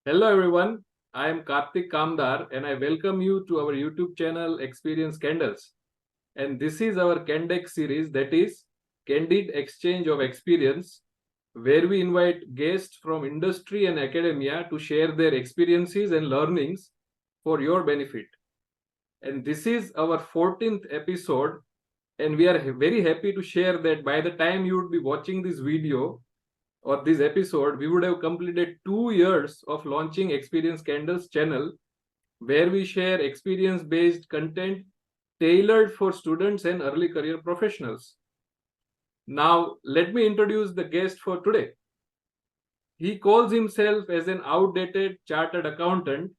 Hello everyone, I am Kartik Kamdar and I welcome you to our YouTube channel Experience Candles. And this is our CandEx series, that is Candid Exchange of Experience, where we invite guests from industry and academia to share their experiences and learnings for your benefit. And this is our 14th episode, and we are very happy to share that by the time you would be watching this video, or this episode, we would have completed 2 years of launching Experience Candles channel, where we share experience-based content tailored for students and early career professionals. Now, let me introduce the guest for today. He calls himself as an outdated chartered accountant,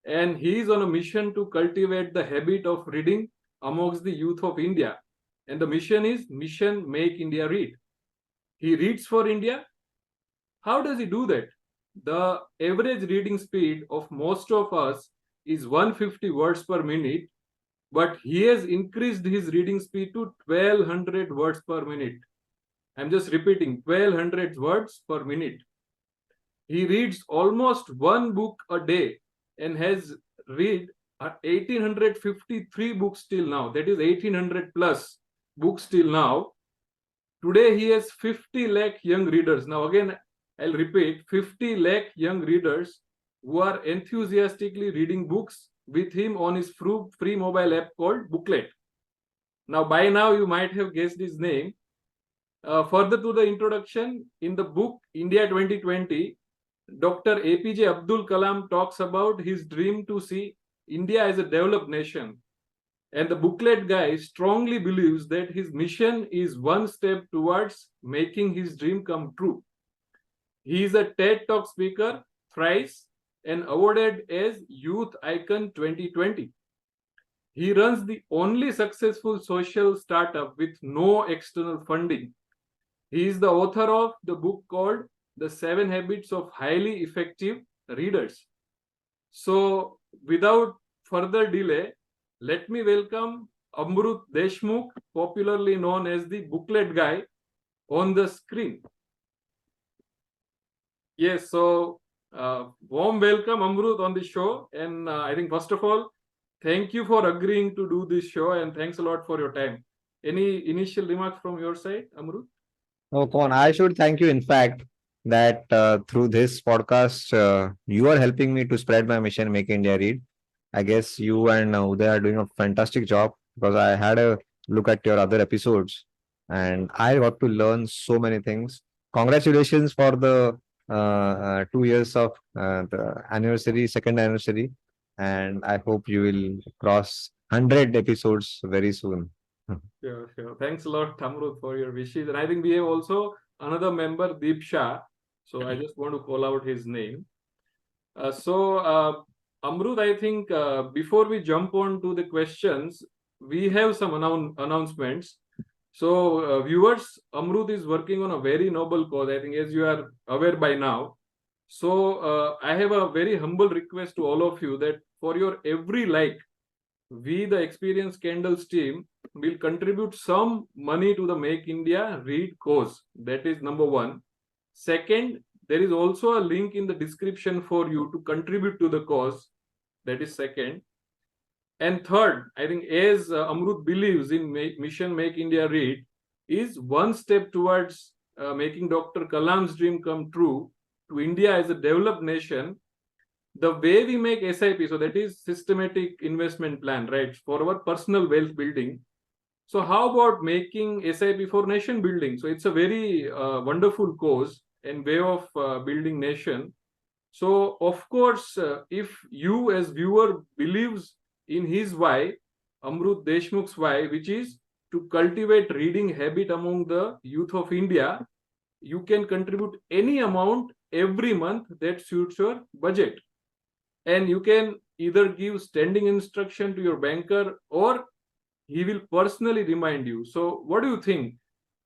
and he is on a mission to cultivate the habit of reading amongst the youth of India. And the mission is Mission Make India Read. He reads for India. How does he do that? The average reading speed of most of us is 150 words per minute, but he has increased his reading speed to 1200 words per minute. I'm just repeating, 1200 words per minute. He reads almost one book a day and has read 1853 books till now. That is 1800 plus books till now. Today he has 50 lakh young readers. Now again, I'll repeat, 50 lakh young readers who are enthusiastically reading books with him on his free mobile app called Booklet. Now, by now, you might have guessed his name. Further to the introduction, in the book India 2020, Dr. APJ Abdul Kalam talks about his dream to see India as a developed nation. And the Booklet Guy strongly believes that his mission is one step towards making his dream come true. He is a TED Talk speaker thrice and awarded as Youth Icon 2020. He runs the only successful social startup with no external funding. He is the author of the book called The 7 Habits of Highly Effective Readers. So, without further delay, let me welcome Amrut Deshmukh, popularly known as the Booklet Guy, on the screen. Yes, so warm welcome, Amrut, on the show. And I think, first of all, thank you for agreeing to do this show, and thanks a lot for your time. Any initial remarks from your side, Amrut? Oh, come on. I should thank you, in fact, that through this podcast, you are helping me to spread my mission, Make India Read. I guess you and Uday are doing a fantastic job because I had a look at your other episodes and I got to learn so many things. Congratulations for the 2 years of the anniversary, second anniversary. And I hope you will cross 100 episodes very soon. Sure. Thanks a lot, Amrut, for your wishes. And I think we have also another member, Shah. So I just want to call out his name. Amrut, I think before we jump on to the questions, we have some announcements. So, viewers, Amrut is working on a very noble cause, I think, as you are aware by now. So, I have a very humble request to all of you that for your every like, we, the Experience Candles team, will contribute some money to the Make India Read cause. That is number one. Second, there is also a link in the description for you to contribute to the cause. That is second. And third, I think as Amrut believes in Mission Make India Read, is one step towards making Dr. Kalam's dream come true to India as a developed nation. The way we make SIP, so that is systematic investment plan, right, for our personal wealth building. So how about making SIP for nation building? So it's a very wonderful cause and way of building nation. So of course, if you as viewer believes in his why, Amrut Deshmukh's why, which is to cultivate reading habit among the youth of India, you can contribute any amount every month that suits your budget. And you can either give standing instruction to your banker or he will personally remind you. So what do you think?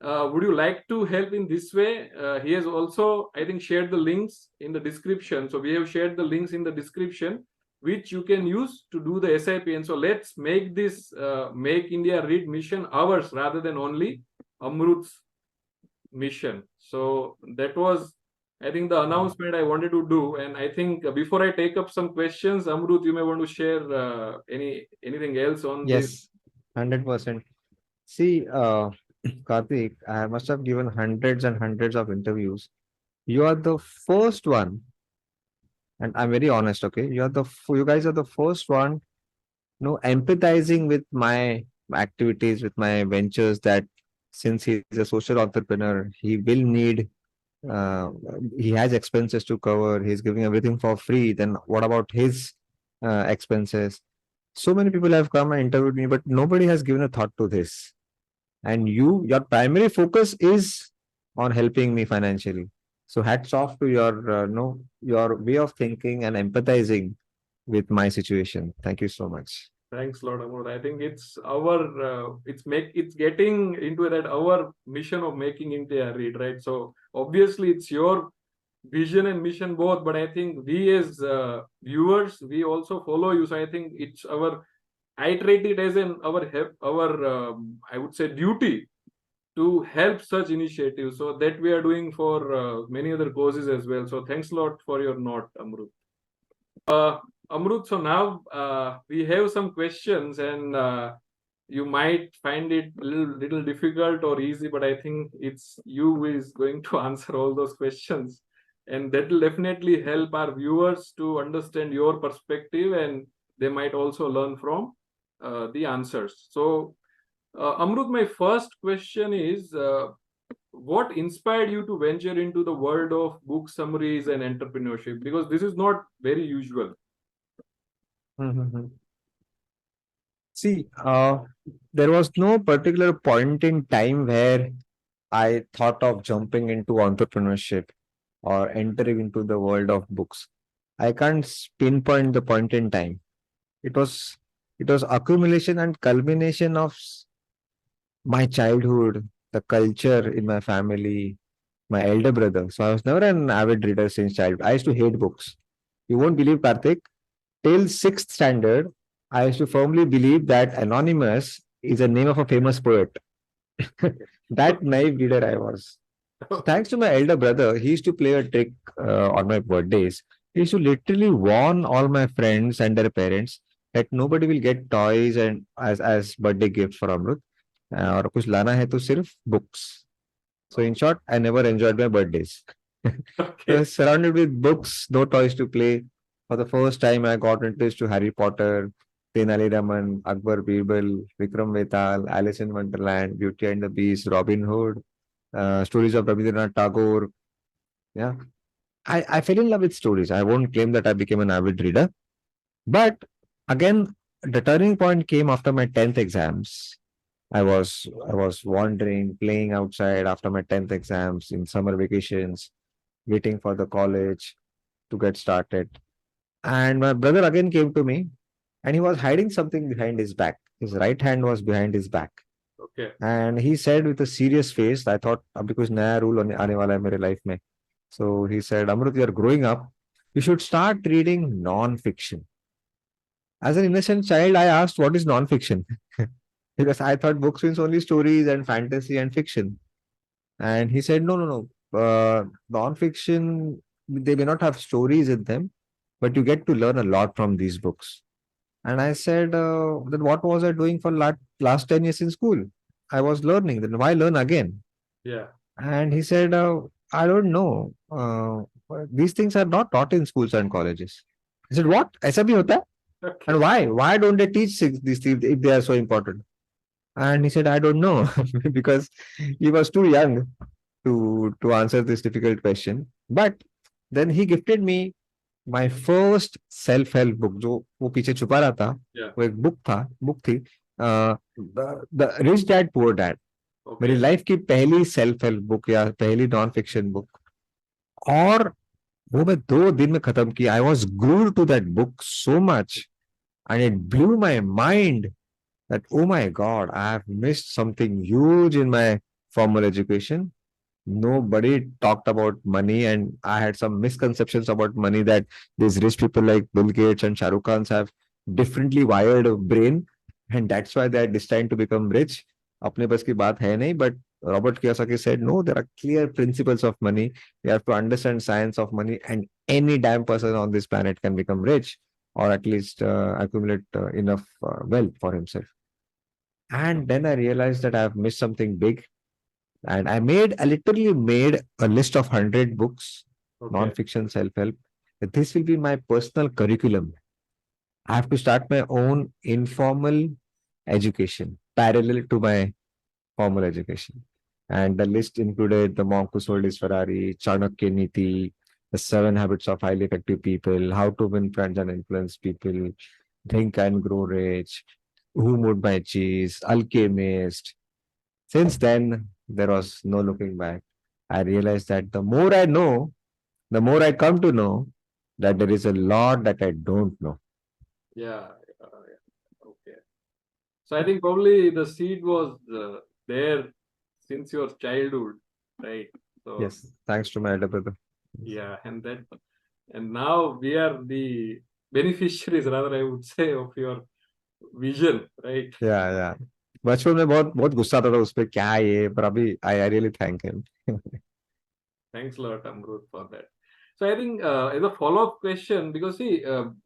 Would you like to help in this way? He has also, I think, shared the links in the description. So we have shared the links in the description, which you can use to do the SIP. And so let's make this Make India Read mission ours rather than only Amrut's mission. So that was, I think the announcement I wanted to do, and I think before I take up some questions, Amrut, you may want to share anything else on this. Yes, 100%. See, Kartik, I must have given hundreds and hundreds of interviews. You are the first one, and I'm very honest, okay? You guys are the first one, empathizing with my activities, with my ventures, that since he's a social entrepreneur, uh, he has expenses to cover, he's giving everything for free. Then what about his expenses? So many people have come and interviewed me, but nobody has given a thought to this. And your primary focus is on helping me financially. So hats off to your way of thinking and empathizing with my situation. Thank you so much. Thanks a lot, Amrut. I think it's it's getting into that our mission of making India read, right? So obviously it's your vision and mission both, but I think we as viewers, we also follow you. So I think it's I treat it as our I would say duty to help such initiatives. So that we are doing for many other causes as well. So thanks a lot for your note, Amrut. Amrut, so now we have some questions, and you might find it a little difficult or easy, but I think it's you who is going to answer all those questions. And that will definitely help our viewers to understand your perspective, and they might also learn from the answers. So, Amrut, my first question is what inspired you to venture into the world of book summaries and entrepreneurship? Because this is not very usual. See, there was no particular point in time where I thought of jumping into entrepreneurship or entering into the world of books. I can't pinpoint the point in time. It was accumulation and culmination of my childhood, the culture in my family, my elder brother. So I was never an avid reader since childhood. I used to hate books. You won't believe, Kartik, till sixth standard, I used to firmly believe that Anonymous is a name of a famous poet. That naive reader I was. So thanks to my elder brother, he used to play a trick on my birthdays. He used to literally warn all my friends and their parents that nobody will get toys and as birthday gift for Amrut. और कुछ लाना है तो सिर्फ books. So in short, I never enjoyed my birthdays. I was surrounded with books, no toys to play. For the first time, I got introduced to Harry Potter, Tenali Raman, Akbar Birbal, Vikram Vetal, Alice in Wonderland, Beauty and the Beast, Robin Hood, stories of Rabindranath Tagore. Yeah, I fell in love with stories. I won't claim that I became an avid reader, but again, the turning point came after my 10th exams. I was wandering, playing outside after my 10th exams in summer vacations, waiting for the college to get started. And my brother again came to me, and he was hiding something behind his back. His right hand was behind his back. Okay. And he said with a serious face, I thought, अब कुछ नया rule आने वाला है मेरे life में. So he said, Amrut, you are growing up. You should start reading non-fiction. As an innocent child, I asked, what is non-fiction? Because I thought books means only stories and fantasy and fiction. And he said, no. Non-fiction, they may not have stories in them, but you get to learn a lot from these books. And I said, then what was I doing for last 10 years in school? I was learning. Then why learn again? Yeah. And he said, I don't know. These things are not taught in schools and colleges. I said, what? ऐसा भी होता है? Okay. And why? Why don't they teach these things if they are so important? And he said, I don't know, because he was too young to answer this difficult question. But then he gifted me my first self-help book, जो वो पीछे छुपा रहा था, वो एक book थी, The Rich Dad Poor Dad. मेरी लाइफ की पहली सेल्फ हेल्प बुक या पहली नॉन फिक्शन बुक, और वो मैं 2 दिन में खत्म किया. I was glued to that book so much and it blew my mind that, oh my God, I have missed something huge in my formal education. Nobody talked about money, and I had some misconceptions about money that these rich people like Bill Gates and Shah Rukh Khan have differently wired brain, and that's why they are destined to become rich. अपने बस की बात है नहीं, but Robert Kiyosaki said, no, there are clear principles of money. You have to understand science of money, and any damn person on this planet can become rich or at least accumulate enough wealth for himself. And then I realized that I have missed something big. And I literally made a list of 100 books, Okay. non-fiction self-help. This will be my personal curriculum. I have to start my own informal education parallel to my formal education. And the list included The Monk Who Sold His Ferrari, Chanakya Niti, The 7 Habits of Highly Effective People, How to Win Friends and Influence People, Think and Grow Rich, Who Moved My Cheese, Alchemist. Since then, there was no looking back. I realized that the more I know, the more I come to know that there is a lot that I don't know. Yeah. Yeah. Okay. So I think probably the seed was there since your childhood, right? So Yes, thanks to my elder brother. yeah, and now we are the beneficiaries, rather I would say, of your vision, right? Yeah, yeah. बचपन में बहुत बहुत गुस्सा आता था उस पे क्या है ये पर अभी I really thank him. Thanks a lot, Amrut, for that. So I think as a follow-up question, because see,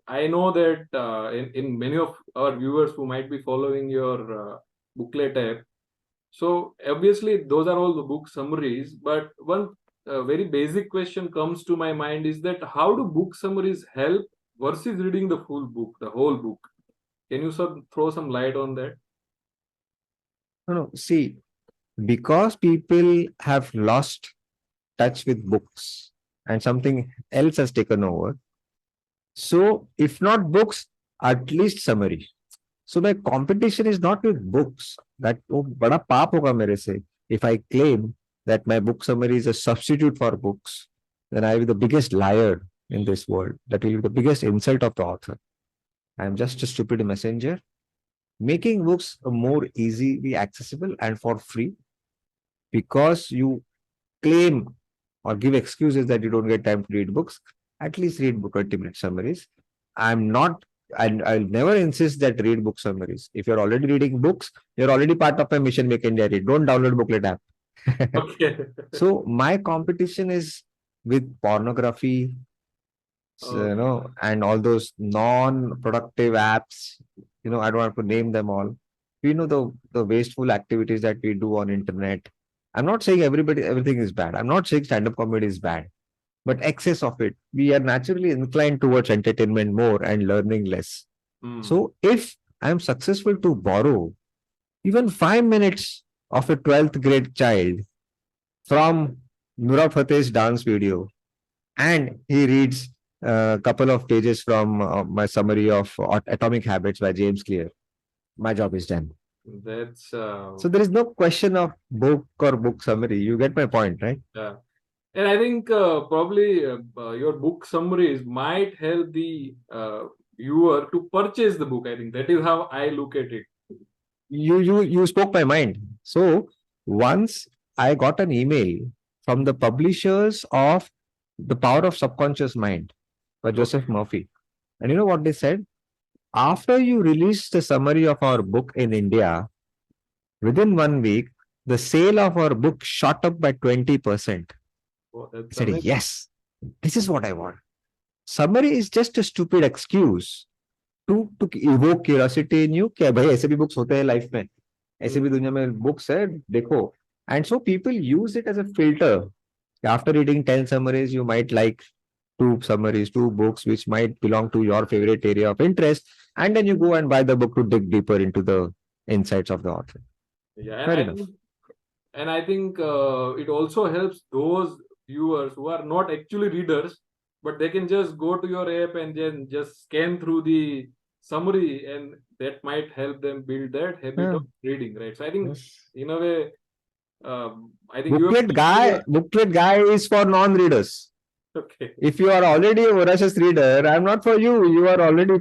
I know that in many of our viewers who might be following your booklet app, so obviously those are all the book summaries. But one very basic question comes to my mind is that how do book summaries help versus reading the full book, the whole book? Can you throw some light on that? No, no. See, because people have lost touch with books and something else has taken over. So, if not books, at least summary. So, my competition is not with books. That वो बड़ा पाप होगा मेरे से. If I claim that my book summary is a substitute for books, then I will be the biggest liar in this world. That will be the biggest insult of the author. I am just a stupid messenger. Making books more easily accessible and for free because you claim or give excuses that you don't get time to read books, at least read book 20-minute summaries. I'm not, and I'll never insist that read book summaries. If you're already reading books, you're already part of my mission, Make India Read. Don't download Booklet app. Okay. So my competition is with pornography, Okay. and all those non-productive apps. I don't have to name them all. We know the wasteful activities that we do on internet. I'm not saying everything is bad. I'm not saying stand-up comedy is bad, but excess of it. We are naturally inclined towards entertainment more and learning less. Hmm. So if I'm successful to borrow even 5 minutes of a 12th grade child from Nura Fateh's dance video, and he reads a couple of pages from my summary of Atomic Habits by James Clear, my job is done. That's So there is no question of book or book summary. You get my point, right? yeah. And I think probably your book summaries might help the viewer to purchase the book. I think that is how I look at it. You spoke my mind. So once I got an email from the publishers of The Power of Subconscious Mind by Okay. Joseph Murphy. And you know what they said? After you release the summary of our book in India, within 1 week, the sale of our book shot up by 20%. Oh, I that's said, amazing. yes, this is what I want. Summary is just a stupid excuse to evoke curiosity in you कि भाई ऐसे भी books होते हैं life में, ऐसे भी Mm. दुनिया में books है, देखो. And so people use it as a filter. After reading 10 summaries, you might like two books which might belong to your favorite area of interest, and then you go and buy the book to dig deeper into the insights of the author. Yeah, Fair enough. and I think it also helps those viewers who are not actually readers, but they can just go to your app and then just scan through the summary, and that might help them build that habit Yeah. of reading, right? So I think Yes. in a way, I think you have Booklet Guy is for non-readers. okay. If you are already a voracious reader, I'm not for you. You are already,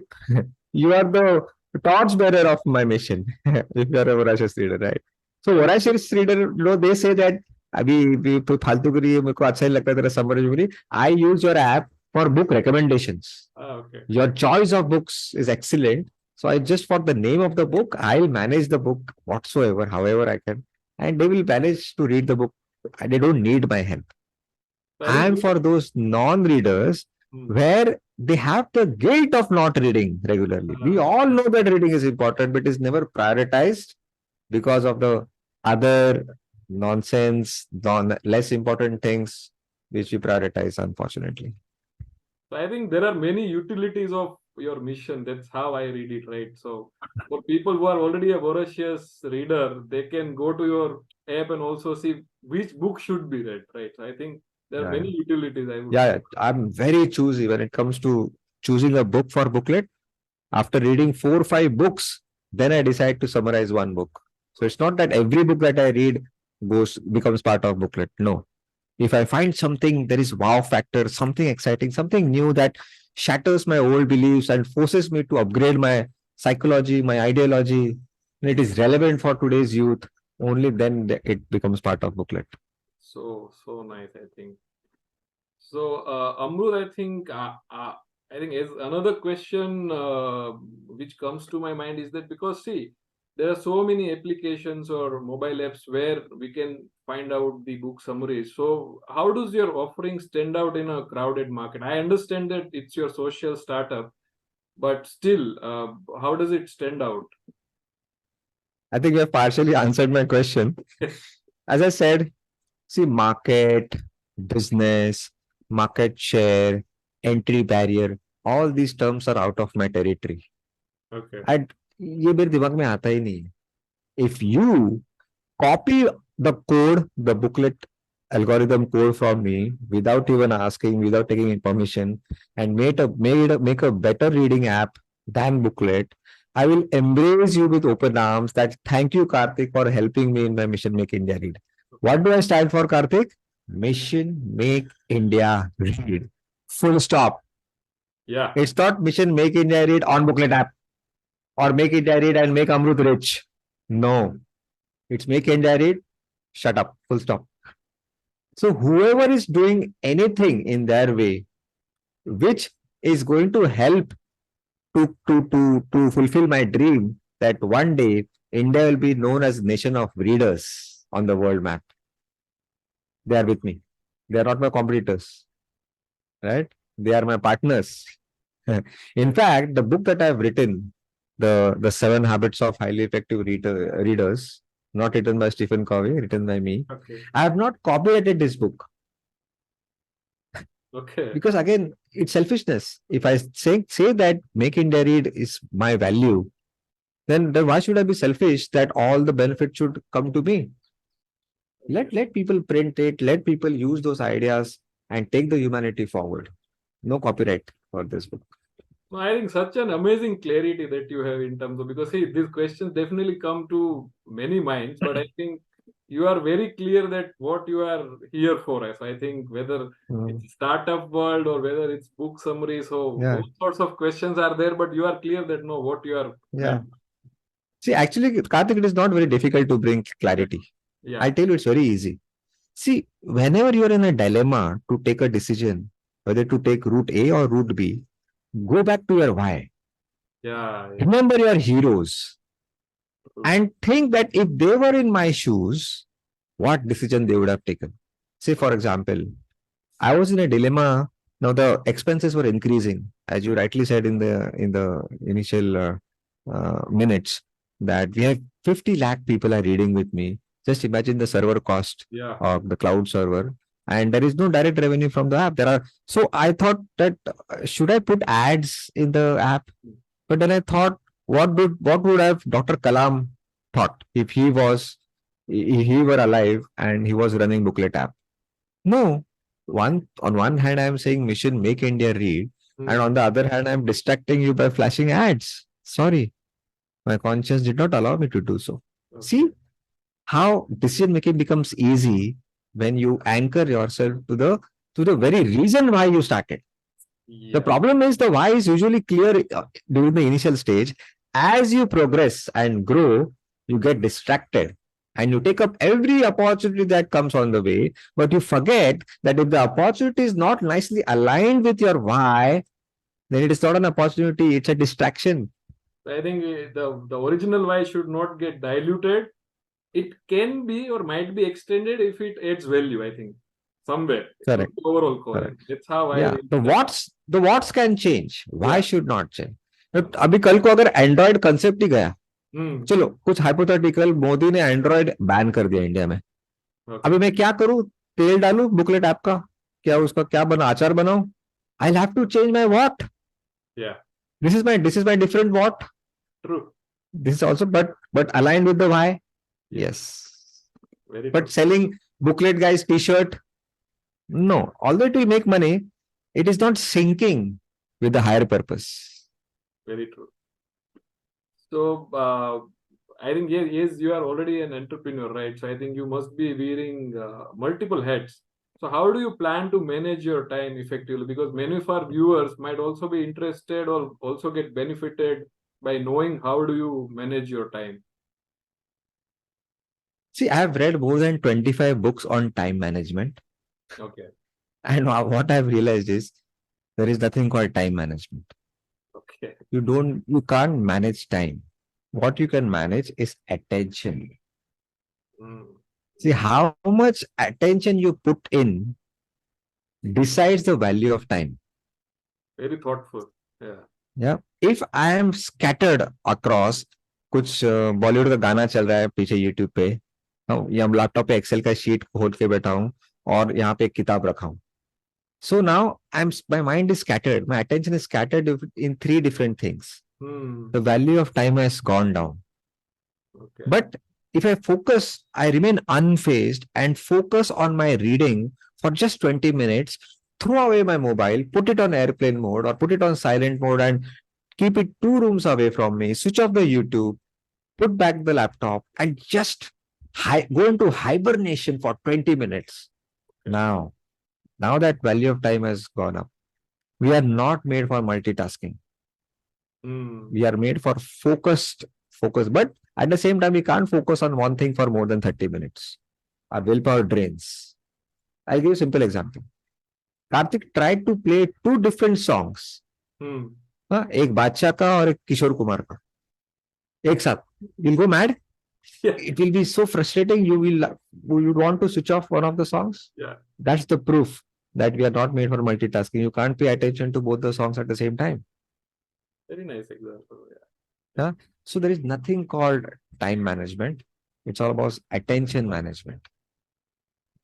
you are the torchbearer of my mission. If you are a voracious reader, right? So And voracious reader, they say that अभी तो फालतू करी मेरे को अच्छा ही लगता है तेरा summary. I use your app for book recommendations. okay. Your choice of books is excellent. So I just for the name of the book, I'll manage the book whatsoever, however I can. and they will manage to read the book. And they don't need my help. I think And for those non-readers, Hmm. where they have the guilt of not reading regularly. We all know that reading is important, but is never prioritized because of the other nonsense, less important things which we prioritize, unfortunately. So I think there are many utilities of your mission. That's how I read it, right? So for people who are already a voracious reader, they can go to your app and also see which book should be read, right? So I think there are Yeah, many utilities, I would say. yeah, I'm very choosy when it comes to choosing a book for booklet. After reading 4 or 5 books, then I decide to summarize one book. So it's not that every book that I read becomes part of booklet. No. If I find something, there is wow factor, something exciting, something new that shatters my old beliefs and forces me to upgrade my psychology, my ideology, and it is relevant for today's youth, only then it becomes part of booklet. So nice, I think. So, Amrut, I think as another question which comes to my mind is that because see, there are so many applications or mobile apps where we can find out the book summaries. So, how does your offering stand out in a crowded market? I understand that it's your social startup, but still, how does it stand out? I think you have partially answered my question. As I said, see, market, business, market share, entry barrier, all these terms are out of my territory. Okay. And ये मेरे दिमाग में आता ही नहीं है. If you copy the code, the booklet algorithm code from me without even asking, without taking information, and make a better reading app than booklet, I will embrace you with open arms. That thank you, Kartik, for helping me in my mission Make India Read. What do I stand for, Kartik? Mission Make India Read. Full stop. Yeah. It's not Mission Make India Read on booklet app or Make India Read and make Amrut rich. No, it's Make India Read. Shut up. Full stop. So whoever is doing anything in their way, which is going to help to fulfill my dream that one day India will be known as nation of readers on the world map. They are with me. They are not my competitors, right? They are my partners. In fact, the book that I have written, the 7 Habits of Highly Effective Readers, not written by Stephen Covey, written by me. Okay. I have not copyrighted this book. Okay. Because again, it's selfishness. If I say that Make India Read is my value, then why should I be selfish that all the benefit should come to me? Let people print it, let people use those ideas and take the humanity forward. No copyright for this book. No, I think such an amazing clarity that you have in terms of because see these questions definitely come to many minds, but I think you are very clear that what you are here for. So I think whether it's startup world or whether it's book summary, so Yeah. all sorts of questions are there, but you are clear that no, what you are. Yeah. See, actually, Kartik, it is not very difficult to bring clarity. Yeah. I tell you, it's very easy. See, whenever you are in a dilemma to take a decision, whether to take route A or route B, go back to your why. Yeah. Remember your heroes and think that if they were in my shoes, what decision they would have taken. Say, for example, I was in a dilemma. Now the expenses were increasing, as you rightly said in the initial minutes, that we have 50 lakh people are reading with me. Just imagine the server cost of the cloud server, and there is no direct revenue from the app. So I thought that should I put ads in the app? But then I thought, what would have Dr. Kalam thought if he were alive and he was running booklet app? No. On one hand, I'm saying mission make India read, and on the other hand, I'm distracting you by flashing ads. Sorry, my conscience did not allow me to do so. See how decision making becomes easy when you anchor yourself to the very reason why you started. The problem is the why is usually clear during the initial stage. As you progress and grow, you get distracted and you take up every opportunity that comes on the way, but you forget that if the opportunity is not nicely aligned with your why, then it is not an opportunity, it's a distraction. I think the original why should not get diluted it can be or might be extended if it adds value, I think, somewhere. Correct. Overall call. Correct. That's how I Yeah, read the what's can change. Why Yeah. should not change? अभी कल को अगर Android concept ही गया, चलो कुछ hypothetical, Modi ने Android ban कर दिया इंडिया में, Okay. अभी मैं क्या करूं? तेल डालूं बुकलेट ऐप का, क्या उसका क्या बना अचार बनाऊं? I have to change my what. Yeah. This is my different what. True. This is also but aligned with the why. Yes. Very But true. selling booklet guys t-shirt, no. Although it will make money, it is not syncing with the higher purpose. Very true. So I think yes, you are already an entrepreneur, right? So I think you must be wearing multiple hats. So how do you plan to manage your time effectively? Because many of our viewers might also be interested or also get benefited by knowing how do you manage your time. See, I have read more than 25 books on time management. Okay. And what I've realized is there is nothing called time management. Okay. You can't manage time. What you can manage is attention. See, how much attention you put in decides the value of time. Very thoughtful. Yeah. Yeah. If I am scattered across, कुछ बॉलीवुड का गाना चल रहा है पीछे YouTube पे, या laptop पे एक्सेल का शीट खोल के बैठा हूँ और यहाँ पे एक किताब रखा हूँ. So now my mind is scattered. My attention is scattered in 3 different things. The value of time has gone down. Okay. But if I focus, I remain unfazed and focus on my reading for just 20 minutes, throw away my mobile, put it on airplane mode or put it on silent mode and keep it 2 rooms away from me, switch off the YouTube, put back the laptop and just go into hibernation for 20 minutes. Now that value of time has gone up. We are not made for multitasking. We are made for focus, but at the same time, we can't focus on one thing for more than 30 minutes. Our willpower drains. I'll give you a simple example. Kartik tried to play 2 different songs. एक बादशाह का और एक किशोर कुमार का एक साथ. You'll go mad. It will be so frustrating. You want to switch off one of the songs. Yeah. That's the proof that we are not made for multitasking. You can't pay attention to both the songs at the same time. Very nice example. Yeah. So there is nothing called time management. It's all about attention management.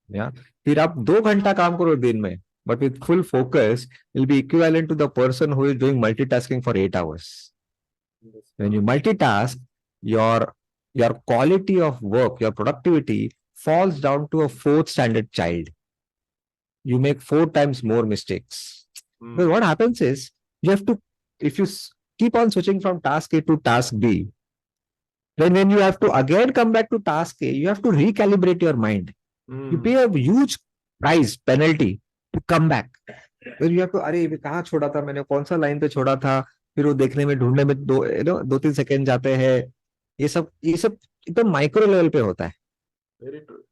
Yeah. फिर आप 2 घंटा काम करो दिन में, but with full focus, will be equivalent to the person who is doing multitasking for 8 hours. When you multitask, your quality of work, your productivity falls down to a 4th standard child. You make 4 times more mistakes. But what happens is, if you keep on switching from task A to task B, then when you have to again come back to task A, you have to recalibrate your mind. You pay a huge price, penalty to come back. Then you have to, अरे कहाँ छोड़ा था मैंने, कौन सा line पे छोड़ा था, फिर वो देखने में ढूंढने में 2-3 सेकंड जाते हैं. ये सब एकदम माइक्रो लेवल पे होता है. Very true.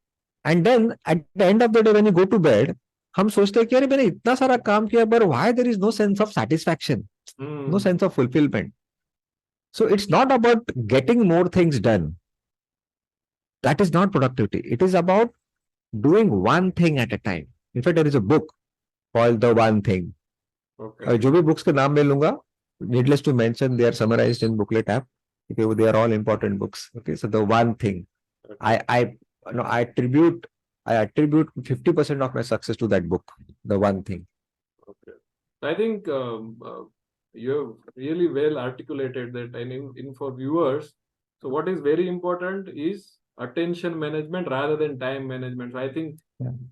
And then at the end of the day when you go to bed, हम सोचते हैं कि अरे मैंने इतना सारा काम किया, but why there is no sense of satisfaction, no sense of fulfillment. So it's not about getting more things done. That is not productivity. It is about doing one thing at a time. In fact, there is a book called The One Thing. Okay. जो भी books के नाम मैं लूंगा, needless to mention, they are summarized in Booklet app. Okay, they are all important books. Okay, so The One Thing. I attribute 50% of my success to that book, The One Thing. Okay. I think you have really well articulated that. And for viewers, so what is very important is attention management rather than time management. So I think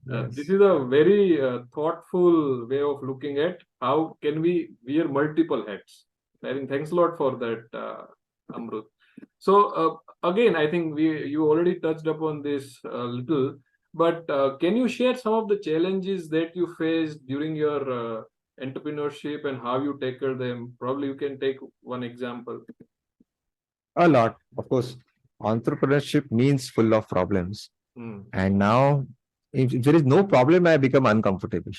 this is a very thoughtful way of looking at how can we wear multiple hats. I think thanks a lot for that, Amrut. So again, I think you already touched upon this a little, but can you share some of the challenges that you faced during your entrepreneurship and how you tackle them? Probably you can take one example. A lot, of course. Entrepreneurship means full of problems, and now if there is no problem, I become uncomfortable.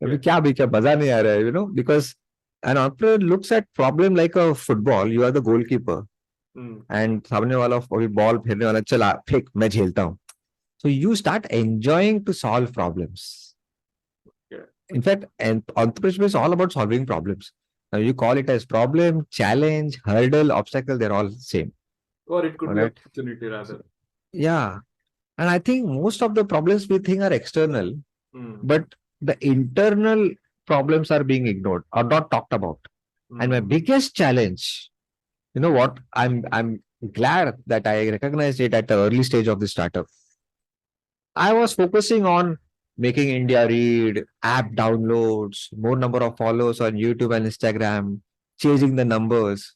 Because an entrepreneur looks at problem like a football. You are the goalkeeper. and सामने वाला अभी ball फेरने वाला चला फेंक मैं झेलता हूँ. So you start enjoying to solve problems. Yeah. In fact, and entrepreneurship is all about solving problems. Now you call it as problem, challenge, hurdle, obstacle, they're all same. Or it could All be right. opportunity rather. Yeah. And I think most of the problems we think are external, but the internal problems are being ignored or not talked about. And my biggest challenge, you know what? I'm glad that I recognized it at the early stage of the startup. I was focusing on making India read, app downloads, more number of followers on YouTube and Instagram, chasing the numbers.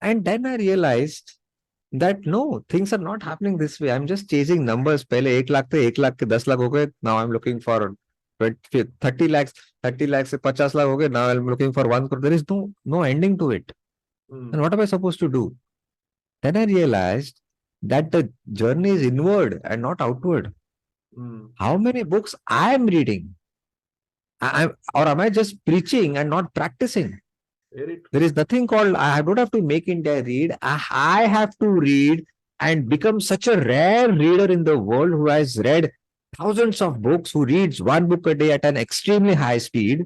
And then I realized that no, things are not happening this way. I'm just chasing numbers. पहले 1 लाख थे, 1 लाख के 10 लाख हो गए. Now I'm looking for 20, 30 lakhs, 30 lakhs से 50 lakh हो गए. Now I'm looking for 1 crore. There is no ending to it. And what am I supposed to do? Then I realized that the journey is inward and not outward. How many books I am reading? Or am I just preaching and not practicing? There is nothing called, I don't have to make India read. I have to read and become such a rare reader in the world who has read thousands of books, who reads one book a day at an extremely high speed.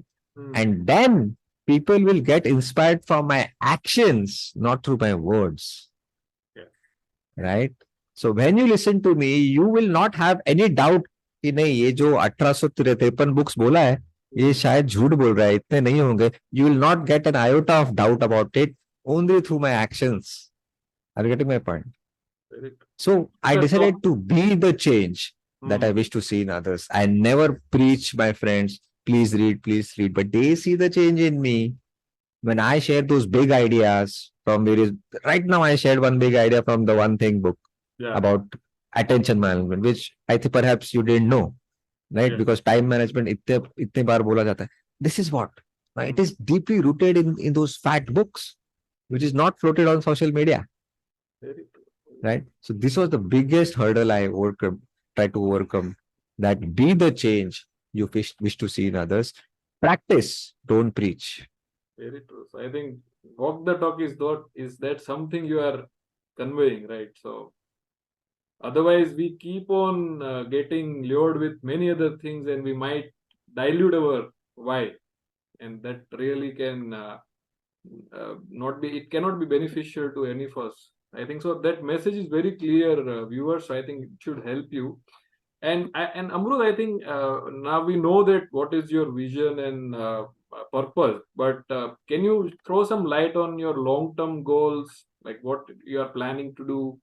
And then people will get inspired from my actions, not through my words. Right? So when you listen to me, you will not have any doubt कि नहीं ये जो 1853 books बोला है ये शायद झूठ बोल रहा है, इतने नहीं होंगे. You will not get an iota of doubt about it only through my actions. Are you getting my point? So I decided to be the change that I wish to see in others. I never preach my friends, please read, but they see the change in me when I share those big ideas from various. Right now, I shared one big idea from the One Thing book about attention management, which I think perhaps you didn't know, right? Because time management इतने बार बोला जाता है. This is what, right? It is deeply rooted in those fat books, which is not floated on social media, right? So this was the biggest hurdle I tried to overcome. That be the change you wish to see in others. Practice, don't preach. Very true. So I think walk the talk is that something you are conveying, right? So otherwise we keep on getting lured with many other things and we might dilute our why, and that really can not be, it cannot be beneficial to any of us. I think so that message is very clear, viewers. So I think it should help you. And Amrut, I think now we know that what is your vision and purpose, but can you throw some light on your long-term goals, like what you are planning to do,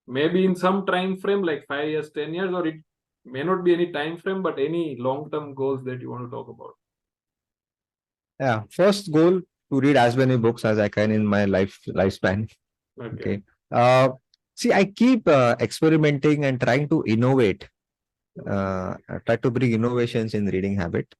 maybe in some time frame, like 5 years, 10 years, or it may not be any time frame, but any long-term goals that you want to talk about? Yeah, first goal to read as many books as I can in my lifespan. Okay. See, I keep experimenting and trying to innovate. Try to bring innovations in reading habit.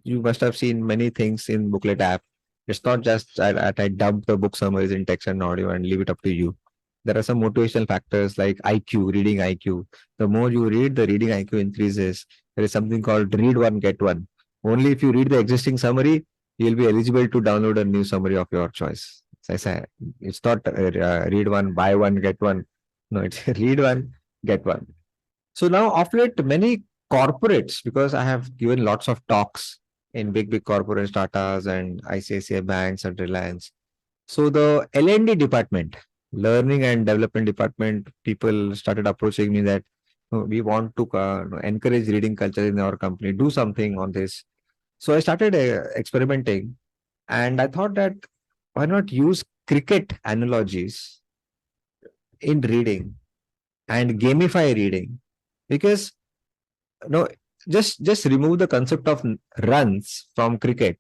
You must have seen many things in Booklet app. It's not just that I dump the book summaries in text and audio and leave it up to you. There are some motivational factors like IQ, reading IQ. The more you read, the reading IQ increases. There is something called read one, get one. Only if you read the existing summary, you'll be eligible to download a new summary of your choice. So I say, it's not read one, buy one, get one. No, it's read one, get one. So now of late, many corporates, because I have given lots of talks in big corporate Tatas and ICICI banks and Reliance. So the L&D department, learning and development department, people started approaching me that we want to encourage reading culture in our company, do something on this. So I started experimenting, and I thought that why not use cricket analogies in reading and gamify reading? Because just remove the concept of runs from cricket,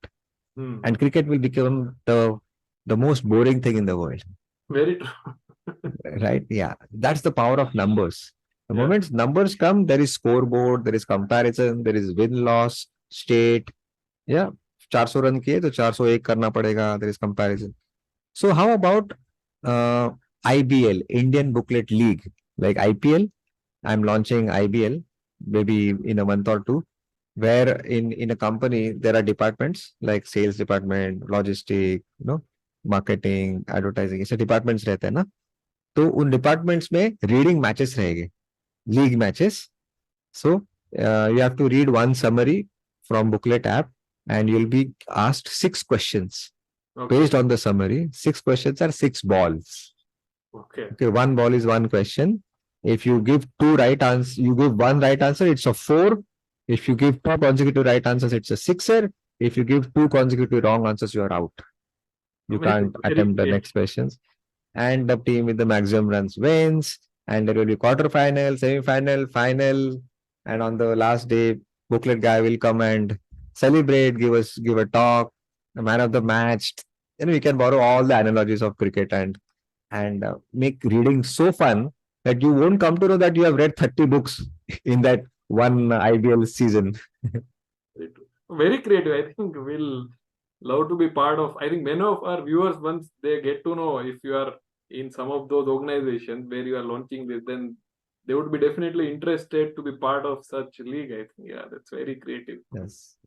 and cricket will become the most boring thing in the world. Very true. Right? Yeah, that's the power of numbers. The moment numbers come, there is scoreboard, there is comparison, there is win-loss, state. Yeah, 400 run किए तो 401 करना पड़ेगा. There is comparison. So how about IBL, Indian Booklet League, like IPL? I'm launching IBL maybe in a month or two, where in a company there are departments like sales department, logistic, marketing, advertising. ऐसे departments रहते हैं ना. तो उन departments में reading matches रहेंगे, league matches. So you have to read one summary from Booklet app, and you'll be asked 6 questions Okay. based on the summary. 6 questions are 6 balls. Okay. Okay, one ball is one question. If you give two right answers, you give one right answer, it's a 4. If you give 2 consecutive right answers, it's a 6er. If you give 2 consecutive wrong answers, you are out. You Amazing. can't Very attempt the great. next questions. And the team with the maximum runs wins. And there will be quarterfinal, semi-final, final. And on the last day, Booklet Guy will come and celebrate, give a talk, the man of the match. We can borrow all the analogies of cricket and make reading so fun that you won't come to know that you have read 30 books in that one IBL season. Very true. Very creative. I think we'll love to be part of. I think many of our viewers, once they get to know if you are in some of those organizations where you are launching this, then they would be definitely interested to be part of such league. I think, yeah, that's very creative. Yes.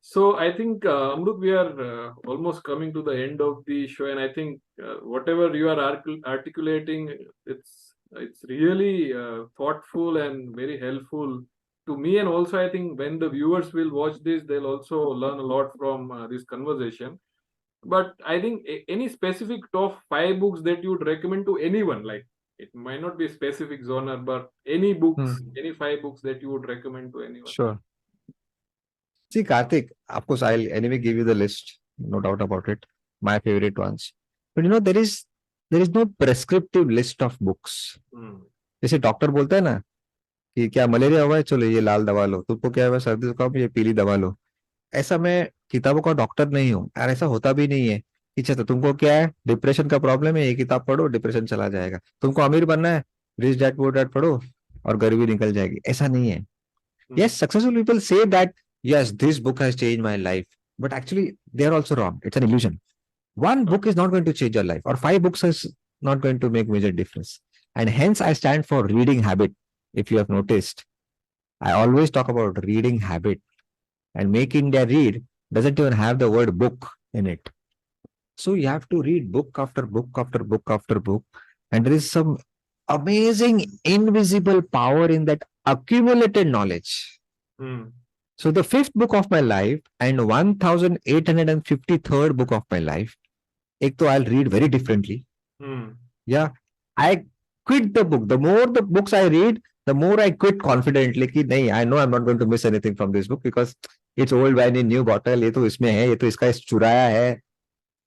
So I think, Amrut, we are almost coming to the end of the show, and I think whatever you are articulating, it's really thoughtful and very helpful to me. And also, I think when the viewers will watch this, they'll also learn a lot from this conversation. But I think any specific top 5 books that you would recommend to anyone, like it might not be a specific genre, but any books, any 5 books that you would recommend to anyone. Sure. See, Kartik, of course, I'll anyway give you the list, no doubt about it. My favorite ones. But there is no prescriptive list of books. जैसे doctor बोलता है ना कि क्या malaria हुआ है, चलो ये लाल दवा लो, तुमको क्या हुआ सर्दी जुकाम, ये पीली दवा लो. ऐसा मैं किताबों का डॉक्टर नहीं हूँ और ऐसा होता भी नहीं है कि अच्छा तो तुमको क्या है, डिप्रेशन का प्रॉब्लम है, ये किताब पढ़ो डिप्रेशन चला जाएगा. तुमको अमीर बनना है, रिच डैड पुअर डैड पढ़ो और गरीबी निकल जाएगी. ऐसा नहीं है. Yes, successful people say that, yes, this book has changed my life. But actually, they are also wrong. It's an illusion. One book is not going to change your life, or 5 books is not going to make major difference. And hence, I stand for reading habit. If you have noticed, I always talk about reading habit. And Make India Read doesn't even have the word book in it. So you have to read book after book after book after book. And there is some amazing invisible power in that accumulated knowledge. So the 5th book of my life and 1853rd book of my life, ek to I'll read very differently. Yeah, I quit the book. The more the books I read, the more I quit confidently कि नहीं, I know I'm not going to miss anything from this book because it's old wine in new bottle. ये तो इसमें है, ये तो इसका चुराया है.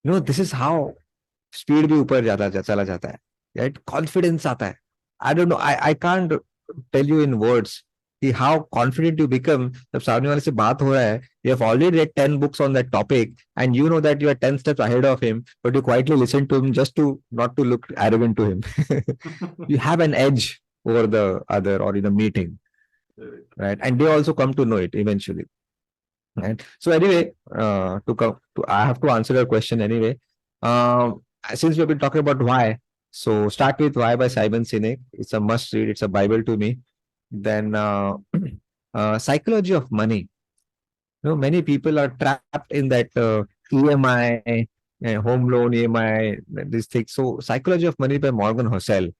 This is how speed भी ऊपर चला जाता है. Right? Confidence आता है. I don't know. I can't tell you in words how confident you become. जब सामने वाले से बात हो रहा है, you have already read 10 books on that topic and you know that you are 10 steps ahead of him, but you quietly listen to him just to not to look arrogant to him. You have an edge over the other or in a meeting, right? And they also come to know it eventually. Right? So anyway, I have to answer your question anyway. Since we have been talking about why, so start with Why by Simon Sinek. It's a must read. It's a Bible to me. Then Psychology of Money. Many people are trapped in that EMI, home loan, EMI, these things. So Psychology of Money by Morgan Housel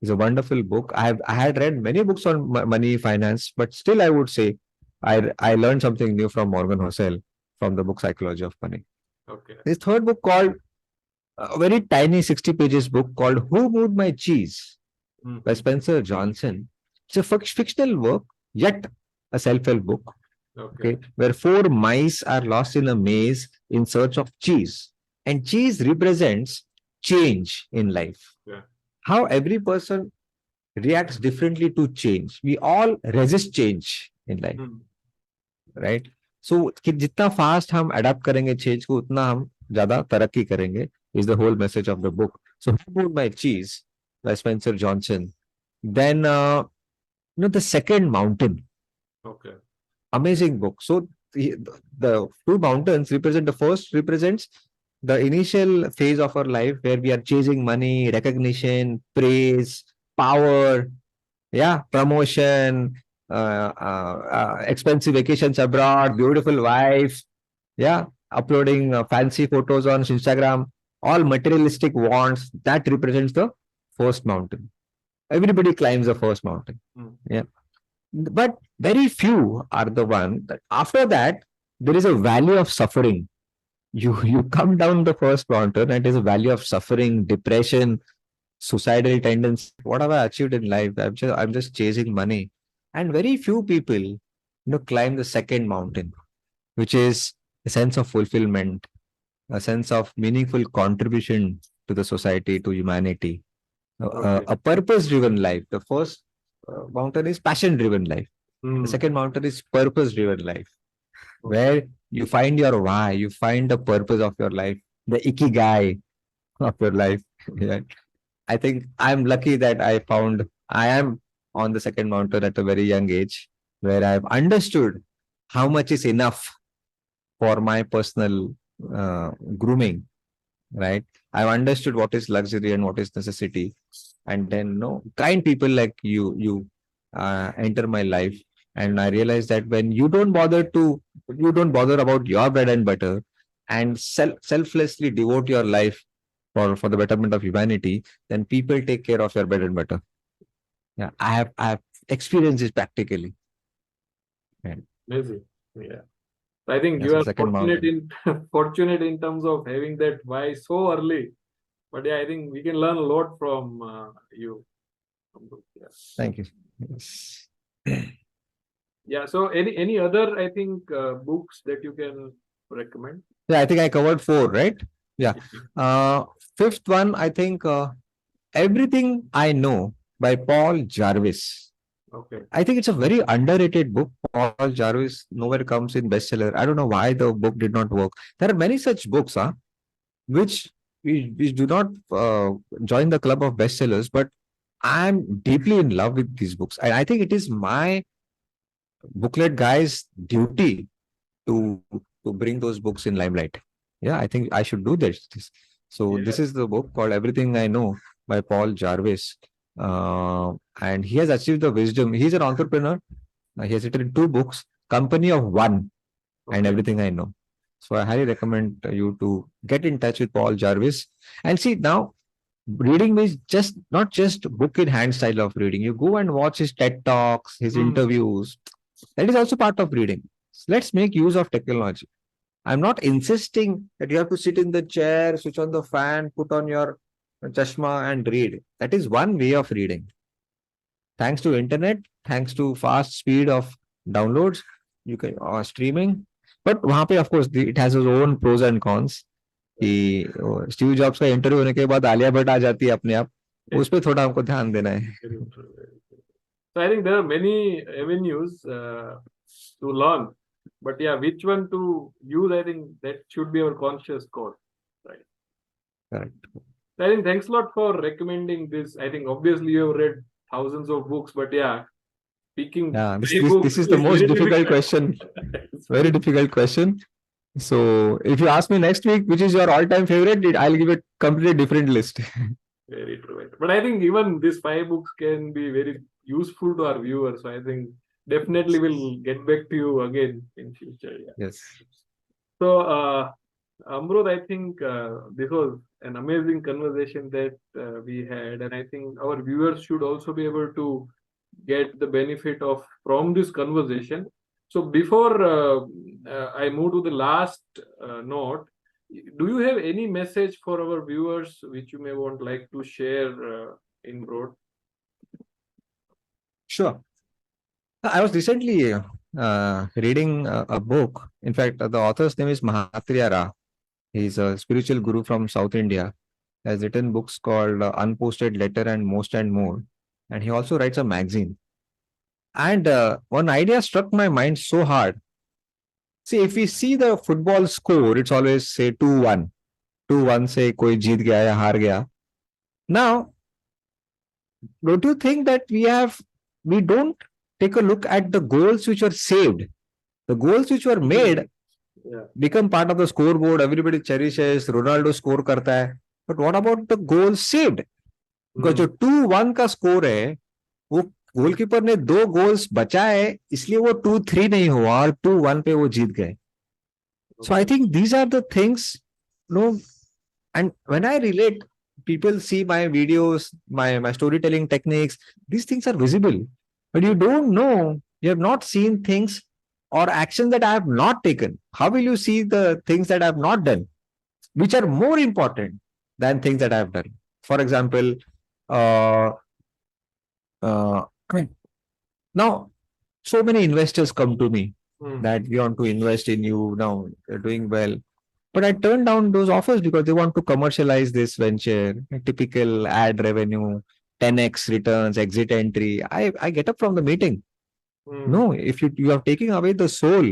is a wonderful book. I had read many books on money, finance, but still I would say I learned something new from Morgan Housel from the book Psychology of Money. Okay. This third book called a very tiny 60 pages book called Who Moved My Cheese by Spencer Johnson. It's a fictional work, yet a self-help book. Okay. Where 4 mice are lost in a maze in search of cheese. And cheese represents change in life. Yeah. How every person reacts differently to change. We all resist change in life. Right? So, जितना fast हम adapt करेंगे change को, उतना हम ज़्यादा तरक्की करेंगे, is the whole message of the book. So, Who Moved My Cheese by Spencer Johnson. Then, The Second Mountain. Okay. Amazing book. So, the 2 mountains represent, the first represents the initial phase of our life where we are chasing money, recognition, praise, power, promotion, expensive vacations abroad, beautiful wife, uploading fancy photos on Instagram, all materialistic wants. That represents the first mountain. Everybody climbs the first mountain. Yeah. But very few are the one that after that, there is a valley of suffering. You come down the first mountain and it is a valley of suffering, depression, suicidal tendencies. What have I achieved in life? I'm just chasing money. And very few people, climb the second mountain, which is a sense of fulfillment, a sense of meaningful contribution to the society, to humanity, Okay. a purpose-driven life. The first mountain is passion-driven life. The second mountain is purpose-driven life, where you find your why, you find the purpose of your life, the ikigai of your life. Yeah. I think I'm lucky that I am on the second mountain at a very young age, where I've understood how much is enough for my personal grooming, right? I've understood what is luxury and what is necessity. And then, kind people like you enter my life. And I realized that when you don't bother about your bread and butter and selflessly devote your life for the betterment of humanity, then people take care of your bread and butter. Yeah, I have experienced this practically. And Amazing. Yeah. I think that's you the are second fortunate mountain. fortunate in terms of having that why so early. But yeah, I think we can learn a lot from you. Yeah. Thank you. Yes. Yeah. So any other I think books that you can recommend? Yeah, I think I covered 4, right? Yeah. Fifth one, I think Everything I Know by Paul Jarvis. Okay. I think it's a very underrated book. Paul Jarvis nowhere comes in bestseller. I don't know why the book did not work. There are many such books, which we do not join the club of bestsellers, but I'm deeply in love with these books. And I think it is my booklet guy's duty to bring those books in limelight. Yeah, I think I should do this. So Yeah. this is the book called Everything I Know by Paul Jarvis. And he has achieved the wisdom. He's an entrepreneur. He has written 2 books, Company of One and Okay. Everything I Know. So I highly recommend you to get in touch with Paul Jarvis. And see, now reading is just not just book in hand style of reading. You go and watch his TED Talks, his interviews. That is also part of reading. So let's make use of technology. I'm not insisting that you have to sit in the chair, switch on the fan, put on your chashma and read. That is one way of reading. Thanks to internet, thanks to fast speed of downloads, you can streaming. But वहाँ पे of course it has its own pros and cons. कि Steve jobs का interview होने के बाद आलिया भट्ट आ जाती है अपने आप, उस पे थोड़ा हमको ध्यान देना है. So I think there are many avenues to learn, but yeah, which one to use? I think that should be our conscious call, right? Correct. So I think thanks a lot for recommending this. I think obviously you have read thousands of books, but yeah, picking this is the most difficult question. Very difficult question. So if you ask me next week, which is your all-time favorite, I'll give a completely different list. Very true. But I think even these 5 books can be very useful to our viewers. So I think definitely we'll get back to you again in future. Yeah. Yes. So Amrut, I think this was an amazing conversation that we had, and I think our viewers should also be able to get the benefit of from this conversation. So before I move to the last note, do you have any message for our viewers which you may want like to share in broad? Sure. I was recently reading a book. In fact, the author's name is Mahatriya Ra. He's a spiritual guru from South India. He has written books called Unposted Letter and Most and More. And he also writes a magazine. And one idea struck my mind so hard. See, if we see the football score, it's always say 2-1. 2-1 say koi jeet gaya ya haar gaya. Now, don't you think that we don't take a look at the goals which were saved? The goals which were made become part of the scoreboard. Everybody cherishes. Ronaldo score karta hai. But what about the goals saved? Because जो 2-1 का score है, वो goalkeeper ने 2 goals बचाए, इसलिए वो 2-3 नहीं हुआ और 2-1 पे वो जीत गए. So I think these are the things, and when I relate people see my videos, my storytelling techniques. These things are visible, but you don't know. You have not seen things or actions that I have not taken. How will you see the things that I have not done, which are more important than things that I have done? For example, uh, uh, now so many investors come to me that we want to invest in you now. You're doing well. But I turned down those offers because they want to commercialize this venture, typical ad revenue, 10x returns, exit entry. I get up from the meeting. No, if you are taking away the soul,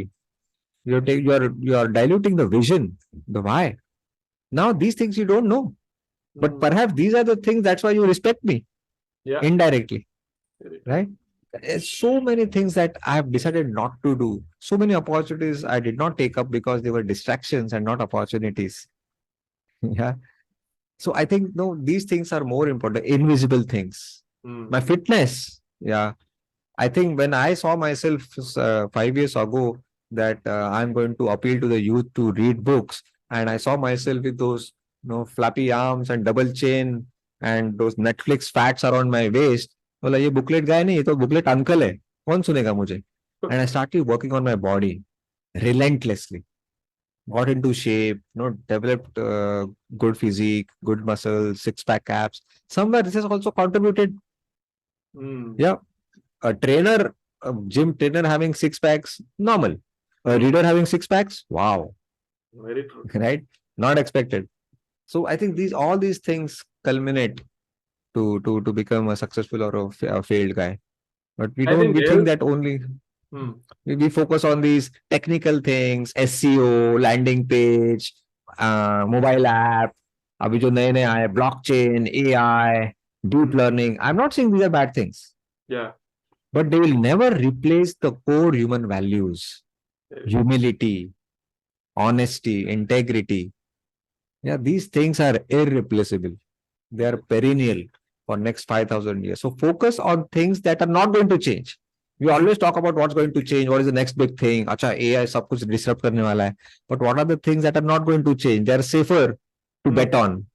you are diluting the vision, the why. Now these things you don't know. But perhaps these are the things that's why you respect me Yeah. indirectly. Very true. Right? So many things that I have decided not to do. So many opportunities I did not take up because they were distractions and not opportunities. Yeah. So I think no, these things are more important. Invisible things. My fitness. Yeah. I think when I saw myself 5 years ago that I'm going to appeal to the youth to read books, and I saw myself with those flappy arms and double chin and those Netflix fats around my waist. बोला ये booklet गाय नहीं, ये तो booklet uncle है, कौन सुनेगा मुझे? And I started working on my body relentlessly. Got into shape, developed good physique, good muscles, six-pack abs. Somewhere this has also contributed. Yeah, a trainer, a gym trainer having six packs, normal. A reader having six packs, wow. Very true. Right? Not expected. So I think all these things culminate to become a successful or a failed guy. But we think that only we focus on these technical things, SEO, landing page, mobile app, अभी जो नए नए आए, blockchain, AI, deep learning. I'm not saying these are bad things. Yeah. But they will never replace the core human values, humility, honesty, integrity. Yeah, these things are irreplaceable. They are perennial for next 5,000 years. So focus on things that are not going to change. We always talk about what's going to change, what is the next big thing. Acha, AI सब कुछ disrupt करने वाला है. But what are the things that are not going to change? They are safer to bet on.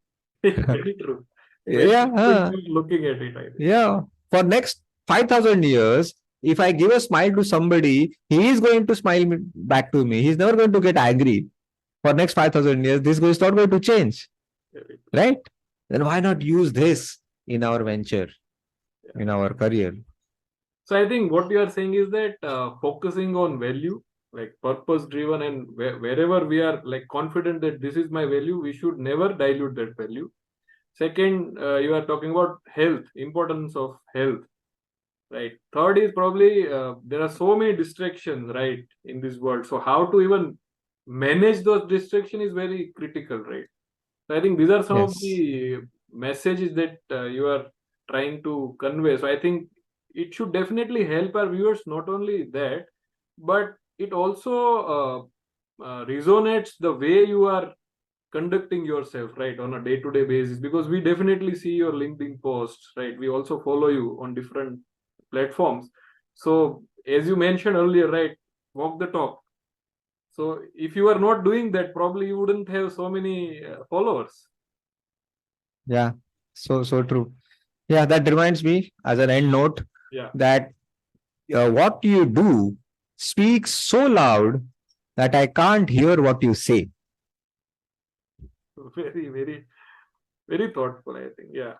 Very true. Yeah. Looking at it, I think. Yeah. For next 5,000 years, if I give a smile to somebody, he is going to smile back to me. He's never going to get angry. For next 5,000 years, this is not going to change. Right? Then why not use this in our venture, in our career? So I think what you are saying is that focusing on value, like purpose driven, and wherever we are like confident that this is my value, we should never dilute that value. Second, you are talking about health, importance of health, right? Third is probably there are so many distractions, right, in this world. So how to even manage those distractions is very critical, right? So I think these are some of the messages that you are trying to convey. So I think it should definitely help our viewers. Not only that, but it also resonates the way you are conducting yourself, right, on a day-to-day basis, because we definitely see your LinkedIn posts, right? We also follow you on different platforms. So as you mentioned earlier, right, walk the talk. So if you are not doing that, probably you wouldn't have so many followers. Yeah, so true. Yeah, that reminds me as an end note that what you do speaks so loud that I can't hear what you say. Very, very, very thoughtful, I think. Yeah.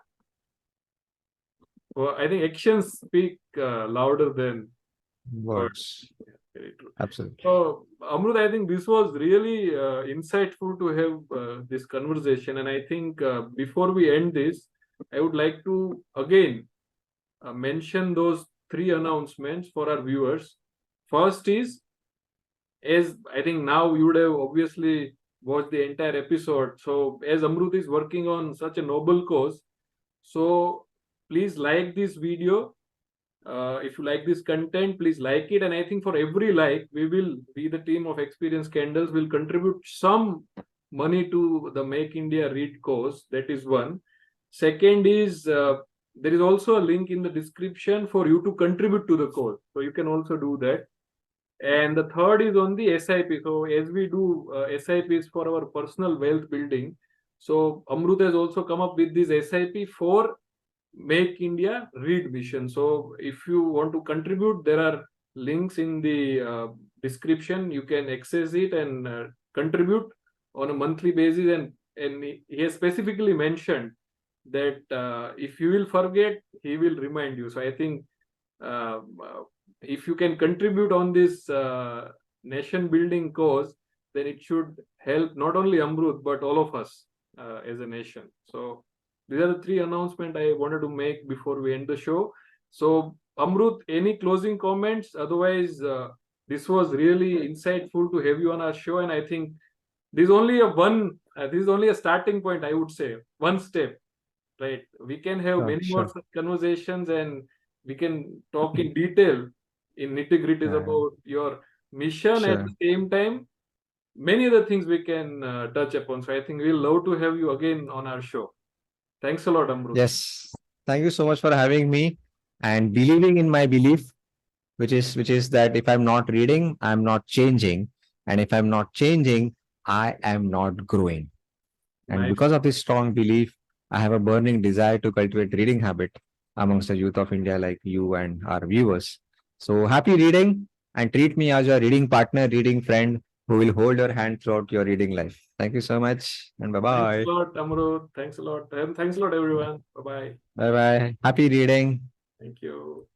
Well, I think actions speak louder than words. Yeah, very true. Absolutely. So, Amrut, I think this was really insightful to have this conversation. And I think before we end this, I would like to again mention those 3 announcements for our viewers. First is, as I think now you would have obviously watched the entire episode. So as Amrut is working on such a noble cause, so please like this video. If you like this content, please like it. And I think for every like, we the team of Experienced Candles will contribute some money to the Make India Read cause. That is one. Second is there is also a link in the description for you to contribute to the cause. So you can also do that. And the third is on the SIP. So as we do SIPs for our personal wealth building, So Amrut has also come up with this SIP for Make India Read mission. So if you want to contribute, there are links in the description. You can access it and contribute on a monthly basis. And he has specifically mentioned that if you will forget, he will remind you. So I think uh, if you can contribute on this nation building cause, then it should help not only Amrut but all of us as a nation. So these are the three announcements I wanted to make before we end the show. So Amrut, any closing comments? Otherwise, this was really insightful to have you on our show, and I think this is only a starting point. I would say one step, right? We can have many more Sure. conversations, and we can talk in detail in nitty-gritties Yeah. about your mission. At Sure. the same time, many other things we can touch upon. So I think we'll love to have you again on our show. Thanks a lot, Amrut. Yes. Thank you so much for having me and believing in my belief, which is that if I'm not reading, I'm not changing. And if I'm not changing, I am not growing. And Nice. because of this strong belief, I have a burning desire to cultivate reading habit amongst the youth of India like you and our viewers. So happy reading and treat me as your reading partner, reading friend who will hold your hand throughout your reading life. Thank you so much and bye Thanks bye. a lot, Amrut. Thanks a lot. And thanks a lot, everyone. Bye bye. Bye bye. Happy reading. Thank you.